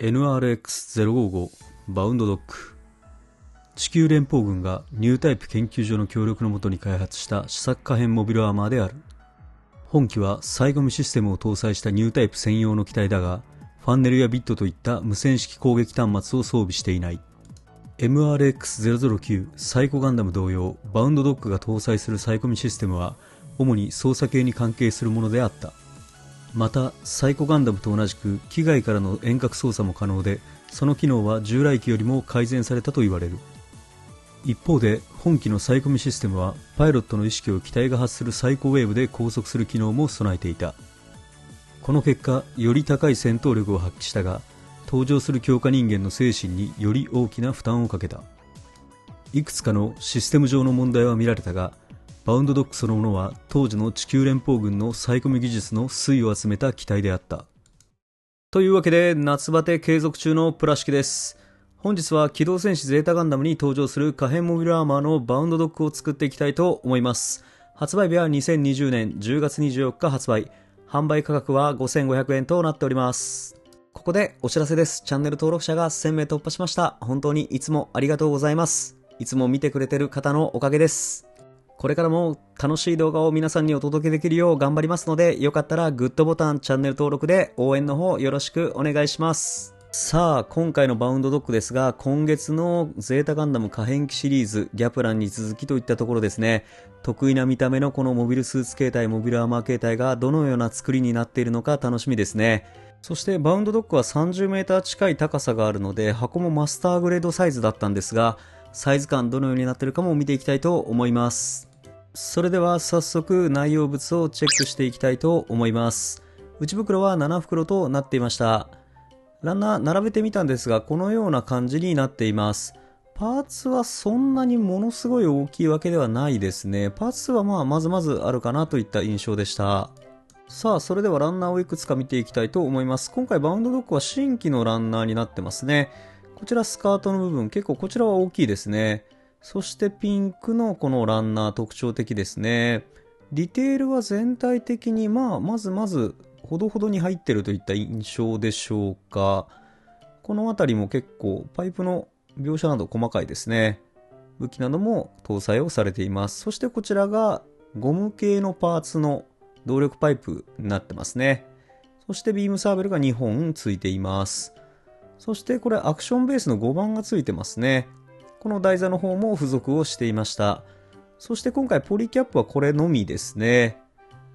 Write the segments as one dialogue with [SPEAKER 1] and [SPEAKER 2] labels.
[SPEAKER 1] NRX-055 バウンドドッグ。地球連邦軍がニュータイプ研究所の協力のもとに開発した試作可変モビルアーマーである。本機はサイゴミシステムを搭載したニュータイプ専用の機体だが、ファンネルやビットといった無線式攻撃端末を装備していない。MRX-009 サイコガンダム同様、バウンドドッグが搭載するサイコミシステムは主に操作系に関係するものであった。またサイコガンダムと同じく機外からの遠隔操作も可能で、その機能は従来機よりも改善されたと言われる。一方で本機のサイコミシステムはパイロットの意識を機体が発するサイコウェーブで拘束する機能も備えていた。この結果より高い戦闘力を発揮したが、登場する強化人間の精神により大きな負担をかけた。いくつかのシステム上の問題は見られたが、バウンドドッグそのものは当時の地球連邦軍のサイコミ技術の粋を集めた機体であった。というわけで夏バテ継続中のプラシキです。本日は機動戦士ゼータガンダムに登場する可変モビルアーマーのバウンドドッグを作っていきたいと思います。発売日は2020年10月24日発売。販売価格は5500円となっております。ここでお知らせです。チャンネル登録者が1000名突破しました。本当にいつもありがとうございます。いつも見てくれてる方のおかげです。これからも楽しい動画を皆さんにお届けできるよう頑張りますので、よかったらグッドボタン、チャンネル登録で応援の方よろしくお願いします。さあ、今回のバウンドドッグですが、今月のゼータガンダム可変機シリーズ、ギャプランに続きといったところですね。得意な見た目のこのモビルスーツ形態、モビルアーマー形態がどのような作りになっているのか楽しみですね。そしてバウンドドッグは30メーター近い高さがあるので、箱もマスターグレードサイズだったんですが、サイズ感どのようになっているかも見ていきたいと思います。それでは早速内容物をチェックしていきたいと思います。内袋は7袋となっていました。ランナー並べてみたんですが、このような感じになっています。パーツはそんなにものすごい大きいわけではないですね。パーツ数はまずまずあるかなといった印象でした。さあ、それではランナーをいくつか見ていきたいと思います。今回バウンドドッグは新規のランナーになってますね。こちらスカートの部分、結構こちらは大きいですね。そしてピンクのこのランナー特徴的ですね。ディテールは全体的にまずほどほどに入っているといった印象でしょうか。この辺りも結構パイプの描写など細かいですね。武器なども搭載をされています。そしてこちらがゴム系のパーツの動力パイプになってますね。そしてビームサーベルが2本ついています。そしてこれアクションベースの5番がついてますね。この台座の方も付属をしていました。そして今回ポリキャップはこれのみですね。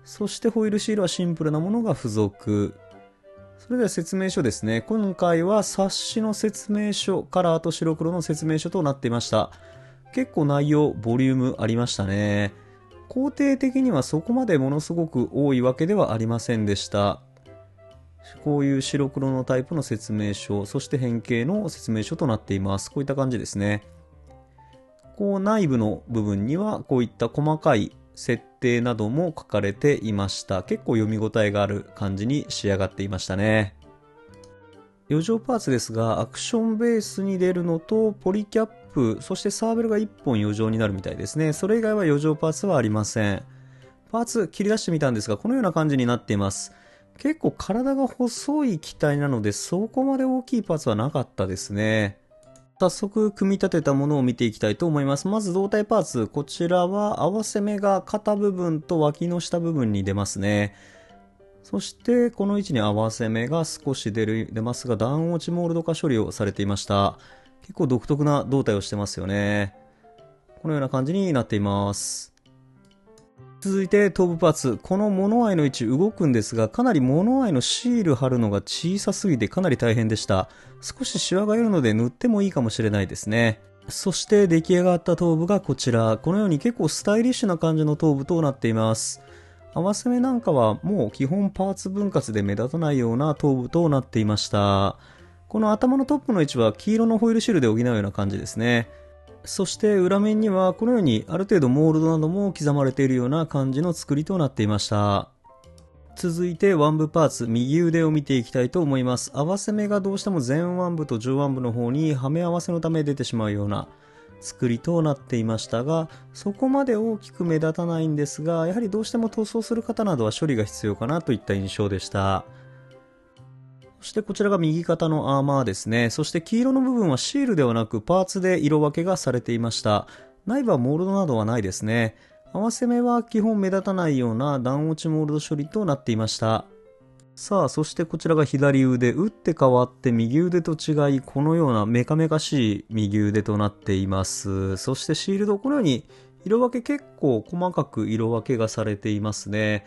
[SPEAKER 1] そしてホイールシールはシンプルなものが付属。それでは説明書ですね。今回は冊子の説明書、カラーと白黒の説明書となっていました。結構内容、ボリュームありましたね。工程的にはそこまでものすごく多いわけではありませんでした。こういう白黒のタイプの説明書、そして変形の説明書となっています。こういった感じですね。こう内部の部分にはこういった細かい設定なども書かれていました。結構読み応えがある感じに仕上がっていましたね。余剰パーツですが、アクションベースに出るのとポリキャップ、そしてサーベルが1本余剰になるみたいですね。それ以外は余剰パーツはありません。パーツ切り出してみたんですが、このような感じになっています。結構体が細い機体なので、そこまで大きいパーツはなかったですね。早速組み立てたものを見ていきたいと思います。まず胴体パーツ。こちらは合わせ目が肩部分と脇の下部分に出ますね。そしてこの位置に合わせ目が少し出ますが、段落ちモールド化処理をされていました。結構独特な胴体をしてますよね。このような感じになっています。続いて頭部パーツ。この物合いの位置動くんですが、かなり物合いのシール貼るのが小さすぎてかなり大変でした。少しシワがいるので塗ってもいいかもしれないですね。そして出来上がった頭部がこちら。このように結構スタイリッシュな感じの頭部となっています。合わせ目なんかはもう基本パーツ分割で目立たないような頭部となっていました。この頭のトップの位置は黄色のホイールシールで補うような感じですね。そして裏面にはこのようにある程度モールドなども刻まれているような感じの作りとなっていました。続いて腕部パーツ、右腕を見ていきたいと思います。合わせ目がどうしても前腕部と上腕部の方にはめ合わせのため出てしまうような作りとなっていましたが、そこまで大きく目立たないんですが、やはりどうしても塗装する方などは処理が必要かなといった印象でした。そそしてこちらが右肩のアーマーですね。そして黄色の部分はシールではなくパーツで色分けがされていました。内部はモールドなどはないですね。合わせ目は基本目立たないような段落ちモールド処理となっていました。さあ、そしてこちらが左腕。打って変わって右腕と違い、このようなメカメカしい右腕となっています。そしてシールド、このように色分け結構細かく色分けがされていますね。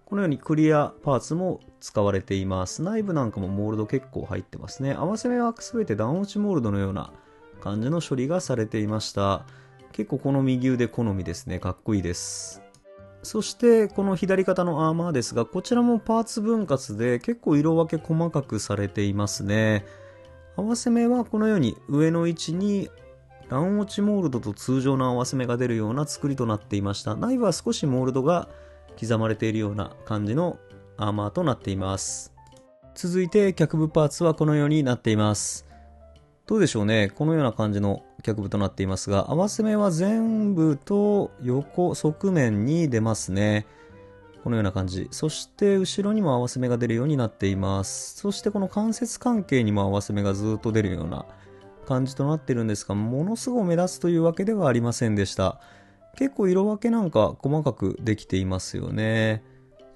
[SPEAKER 1] このようにクリアパーツも使われています。内部なんかもモールド結構入ってますね。合わせ目は全て段落ちモールドのような感じの処理がされていました。結構この右腕好みですね。かっこいいです。そしてこの左肩のアーマーですが、こちらもパーツ分割で結構色分け細かくされていますね。合わせ目はこのように上の位置に段落ちモールドと通常の合わせ目が出るような作りとなっていました。内部は少しモールドが刻まれているような感じのアーマーとなっています。続いて脚部パーツはこのようになっています。どうでしょうね。このような感じの脚部となっていますが、合わせ目は全部と横側面に出ますね。このような感じ。そして後ろにも合わせ目が出るようになっています。そしてこの関節関係にも合わせ目がずっと出るような感じとなっているんですが、ものすごく目立つというわけではありませんでした。結構色分けなんか細かくできていますよね。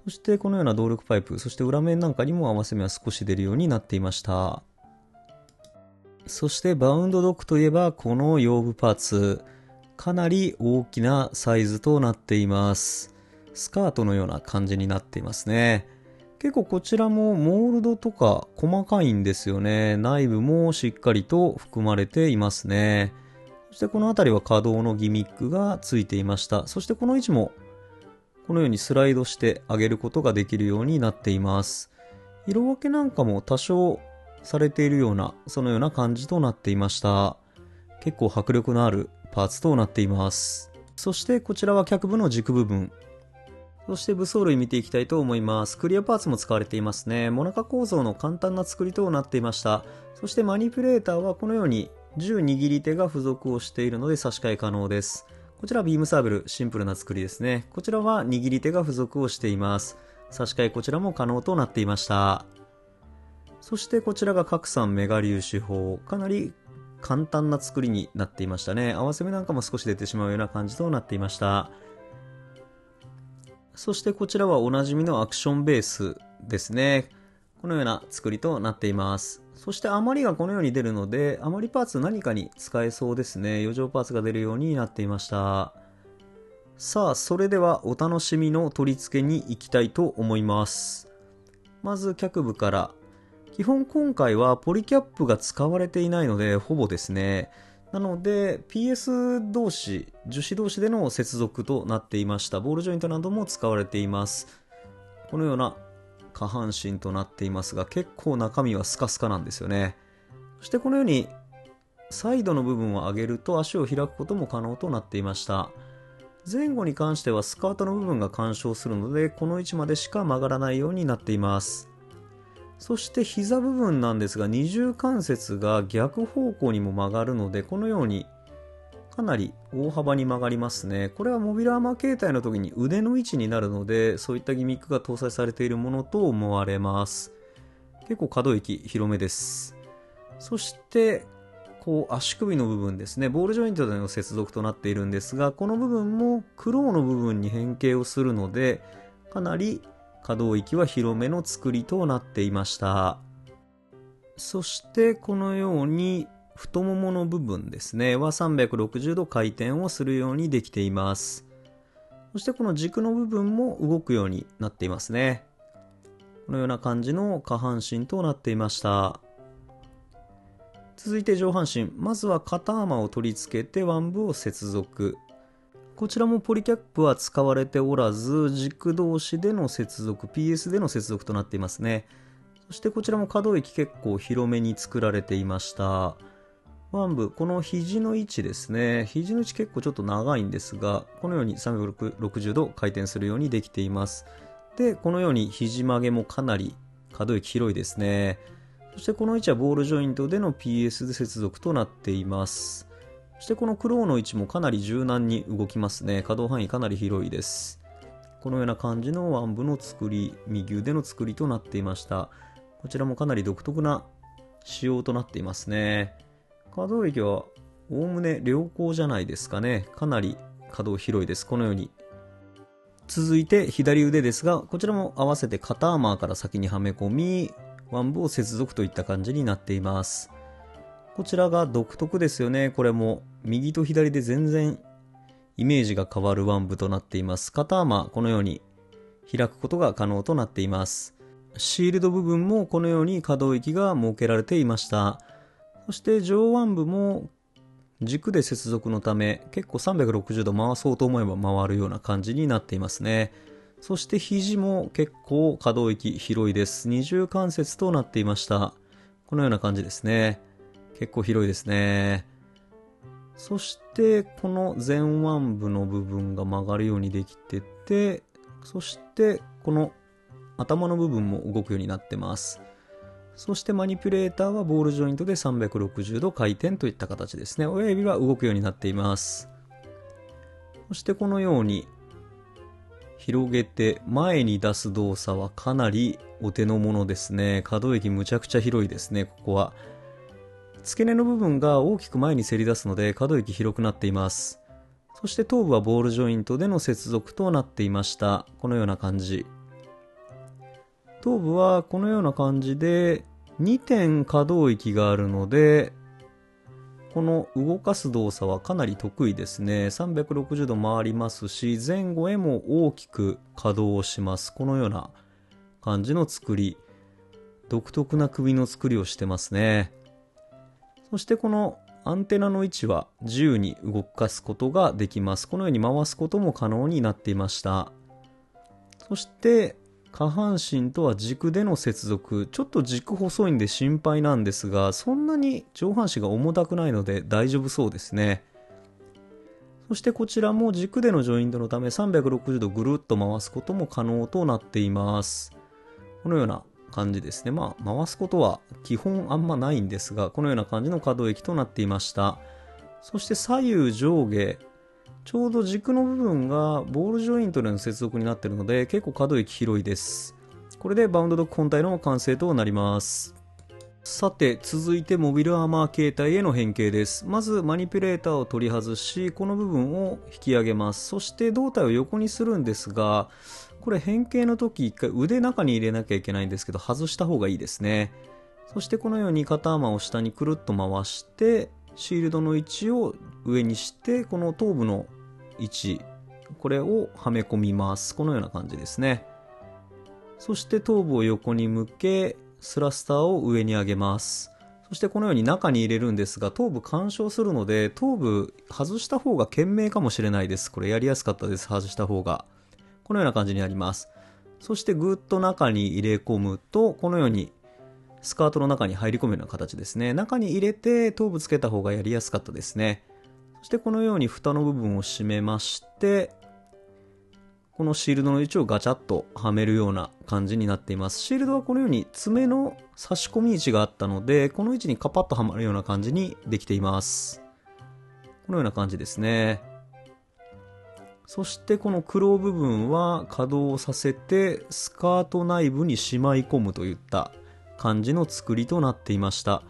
[SPEAKER 1] そしてこのような動力パイプ、そして裏面なんかにも合わせ目は少し出るようになっていました。そしてバウンドドッグといえばこの腰部パーツ、かなり大きなサイズとなっています。スカートのような感じになっていますね。結構こちらもモールドとか細かいんですよね。内部もしっかりと含まれていますね。そしてこの辺りは可動のギミックがついていました。そしてこの位置もこのようにスライドして上げることができるようになっています。色分けなんかも多少されているような、そのような感じとなっていました。結構迫力のあるパーツとなっています。そしてこちらは脚部の軸部分。そして武装類見ていきたいと思います。クリアパーツも使われていますね。モナカ構造の簡単な作りとなっていました。そしてマニピュレーターはこのように銃握り手が付属をしているので差し替え可能です。こちらはビームサーベル、シンプルな作りですね。こちらは握り手が付属をしています。差し替えこちらも可能となっていました。そしてこちらが拡散メガ粒子砲。かなり簡単な作りになっていましたね。合わせ目なんかも少し出てしまうような感じとなっていました。そしてこちらはおなじみのアクションベースですね。このような作りとなっています。そして余りがこのように出るので、余りパーツ何かに使えそうですね。余剰パーツが出るようになっていました。さあ、それではお楽しみの取り付けに行きたいと思います。まず脚部から。基本今回はポリキャップが使われていないので、ほぼですね。なので PS 同士、樹脂同士での接続となっていました。ボールジョイントなども使われています。このような下半身となっていますが、結構中身はスカスカなんですよね。そしてこのようにサイドの部分を上げると足を開くことも可能となっていました。前後に関してはスカートの部分が干渉するので、この位置までしか曲がらないようになっています。そして膝部分なんですが、二重関節が逆方向にも曲がるので、このようにかなり大幅に曲がりますね。これはモビルアーマー形態の時に腕の位置になるので、そういったギミックが搭載されているものと思われます。結構可動域広めです。そしてこう足首の部分ですね、ボールジョイントでの接続となっているんですが、この部分もクローの部分に変形をするので、かなり可動域は広めの作りとなっていました。そしてこのように太ももの部分ですねは360度回転をするようにできています。そしてこの軸の部分も動くようになっていますね。このような感じの下半身となっていました。続いて上半身、まずは肩アーマーを取り付けて腕部を接続。こちらもポリキャップは使われておらず、軸同士での接続、PS での接続となっていますね。そしてこちらも可動域結構広めに作られていました。腕部、この肘の位置ですね。肘の位置結構ちょっと長いんですが、このように360度回転するようにできています。で、このように肘曲げもかなり可動域広いですね。そしてこの位置はボールジョイントでの PS で接続となっています。そしてこのクローの位置もかなり柔軟に動きますね。可動範囲かなり広いです。このような感じの腕部の作り、右腕の作りとなっていました。こちらもかなり独特な仕様となっていますね。可動域はおおむね良好じゃないですかね。かなり可動広いです。このように。続いて左腕ですが、こちらも合わせて肩アーマーから先にはめ込み、腕部を接続といった感じになっています。こちらが独特ですよね。これも右と左で全然イメージが変わる腕部となっています。肩アーマー、このように開くことが可能となっています。シールド部分もこのように可動域が設けられていました。そして上腕部も軸で接続のため結構360度回そうと思えば回るような感じになっていますね。そして肘も結構可動域広いです。二重関節となっていました。このような感じですね。結構広いですね。そしてこの前腕部の部分が曲がるようにできてて、そしてこの頭の部分も動くようになってます。そしてマニピュレーターはボールジョイントで360度回転といった形ですね。親指は動くようになっています。そしてこのように広げて前に出す動作はかなりお手の物ですね。可動域むちゃくちゃ広いですね。ここは付け根の部分が大きく前にせり出すので可動域広くなっています。そして頭部はボールジョイントでの接続となっていました。このような感じ。頭部はこのような感じで2点可動域があるので、この動かす動作はかなり得意ですね。360度回りますし、前後へも大きく可動をします。このような感じの作り。独特な首の作りをしてますね。そしてこのアンテナの位置は自由に動かすことができます。このように回すことも可能になっていました。そして下半身とは軸での接続。ちょっと軸細いんで心配なんですが、そんなに上半身が重たくないので大丈夫そうですね。そしてこちらも軸でのジョイントのため360度ぐるっと回すことも可能となっています。このような感じですね。回すことは基本あんまないんですが、このような感じの可動域となっていました。そして左右上下、ちょうど軸の部分がボールジョイントでの接続になっているので結構可動域広いです。これでバウンドドッグ本体の完成となります。さて続いてモビルアーマー形態への変形です。まずマニピュレーターを取り外し、この部分を引き上げます。そして胴体を横にするんですが、これ変形の時一回腕中に入れなきゃいけないんですけど、外した方がいいですね。そしてこのように肩アーマーを下にくるっと回してシールドの位置を上にして、この頭部の位置、これをはめ込みます。このような感じですね。そして頭部を横に向けスラスターを上に上げます。そしてこのように中に入れるんですが、頭部干渉するので頭部外した方が賢明かもしれないです。これやりやすかったです。外した方がこのような感じになります。そしてぐっと中に入れ込むと、このようにスカートの中に入り込むような形ですね。中に入れて頭部つけた方がやりやすかったですね。そしてこのように蓋の部分を閉めまして、このシールドの位置をガチャッとはめるような感じになっています。シールドはこのように爪の差し込み位置があったので、この位置にカパッとはまるような感じにできています。このような感じですね。そしてこの黒部分は稼働させてスカート内部にしまい込むといった感じの作りとなっていました。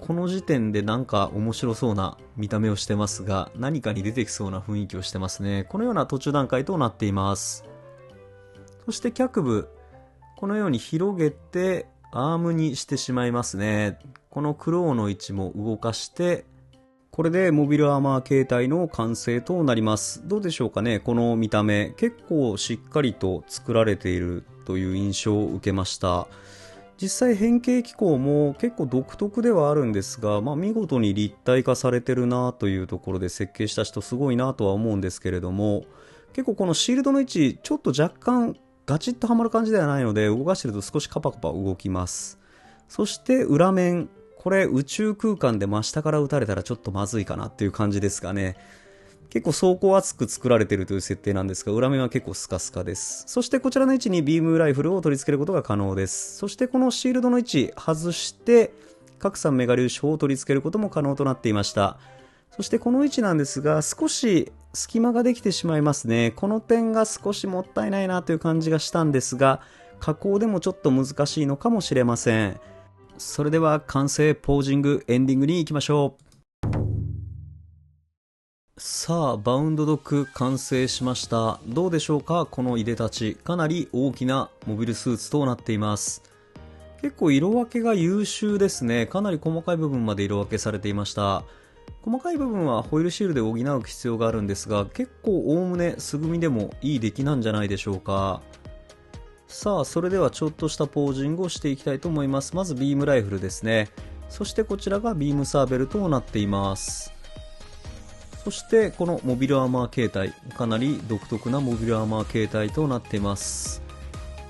[SPEAKER 1] この時点でなんか面白そうな見た目をしてますが、何かに出てきそうな雰囲気をしてますね。このような途中段階となっています。そして脚部、このように広げてアームにしてしまいますね。このクローの位置も動かして、これでモビルアーマー形態の完成となります。どうでしょうかね。この見た目結構しっかりと作られているという印象を受けました。実際変形機構も結構独特ではあるんですが、見事に立体化されてるなというところで設計した人すごいなとは思うんですけれども、結構このシールドの位置ちょっと若干ガチッとはまる感じではないので、動かしてると少しカパカパ動きます。そして裏面、これ宇宙空間で真下から撃たれたらちょっとまずいかなっていう感じですかね。結構装甲厚く作られているという設定なんですが、裏面は結構スカスカです。そしてこちらの位置にビームライフルを取り付けることが可能です。そしてこのシールドの位置外して拡散メガ粒子砲を取り付けることも可能となっていました。そしてこの位置なんですが、少し隙間ができてしまいますね。この点が少しもったいないなという感じがしたんですが、加工でもちょっと難しいのかもしれません。それでは完成、ポージング、エンディングに行きましょう。さあ、バウンドドッグ完成しました。どうでしょうか、このいでたち。かなり大きなモビルスーツとなっています。結構色分けが優秀ですね。かなり細かい部分まで色分けされていました。細かい部分はホイールシールで補う必要があるんですが、結構おおむね素組みでもいい出来なんじゃないでしょうか。さあ、それではちょっとしたポージングをしていきたいと思います。まずビームライフルですね。そしてこちらがビームサーベルとなっています。そしてこのモビルアーマー形態、かなり独特なモビルアーマー形態となっています。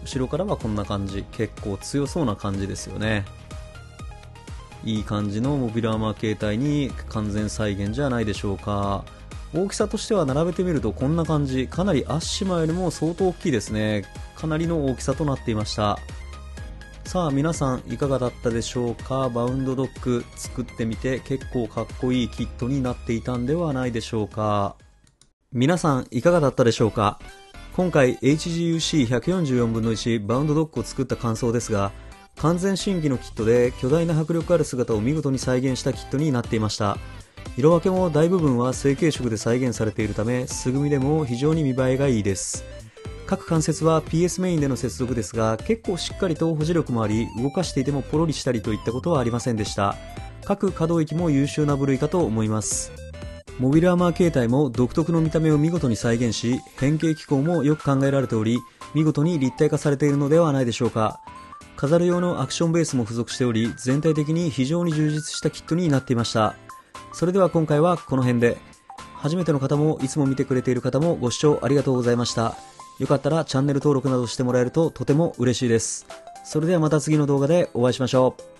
[SPEAKER 1] 後ろからはこんな感じ、結構強そうな感じですよね。いい感じのモビルアーマー形態に完全再現じゃないでしょうか。大きさとしては並べてみるとこんな感じ、かなりアッシマよりも相当大きいですね。かなりの大きさとなっていました。さあ皆さんいかがだったでしょうか。バウンドドッグ作ってみて結構かっこいいキットになっていたんではないでしょうか。皆さんいかがだったでしょうか。今回 HGUC144 分の1バウンドドッグを作った感想ですが、完全新規のキットで巨大な迫力ある姿を見事に再現したキットになっていました。色分けも大部分は成型色で再現されているため、素組みでも非常に見栄えがいいです。各関節は PS メインでの接続ですが、結構しっかりと保持力もあり、動かしていてもポロリしたりといったことはありませんでした。各可動域も優秀な部類かと思います。モビルアーマー形態も独特の見た目を見事に再現し、変形機構もよく考えられており、見事に立体化されているのではないでしょうか。飾る用のアクションベースも付属しており、全体的に非常に充実したキットになっていました。それでは今回はこの辺で。初めての方もいつも見てくれている方もご視聴ありがとうございました。よかったらチャンネル登録などしてもらえるととても嬉しいです。それではまた次の動画でお会いしましょう。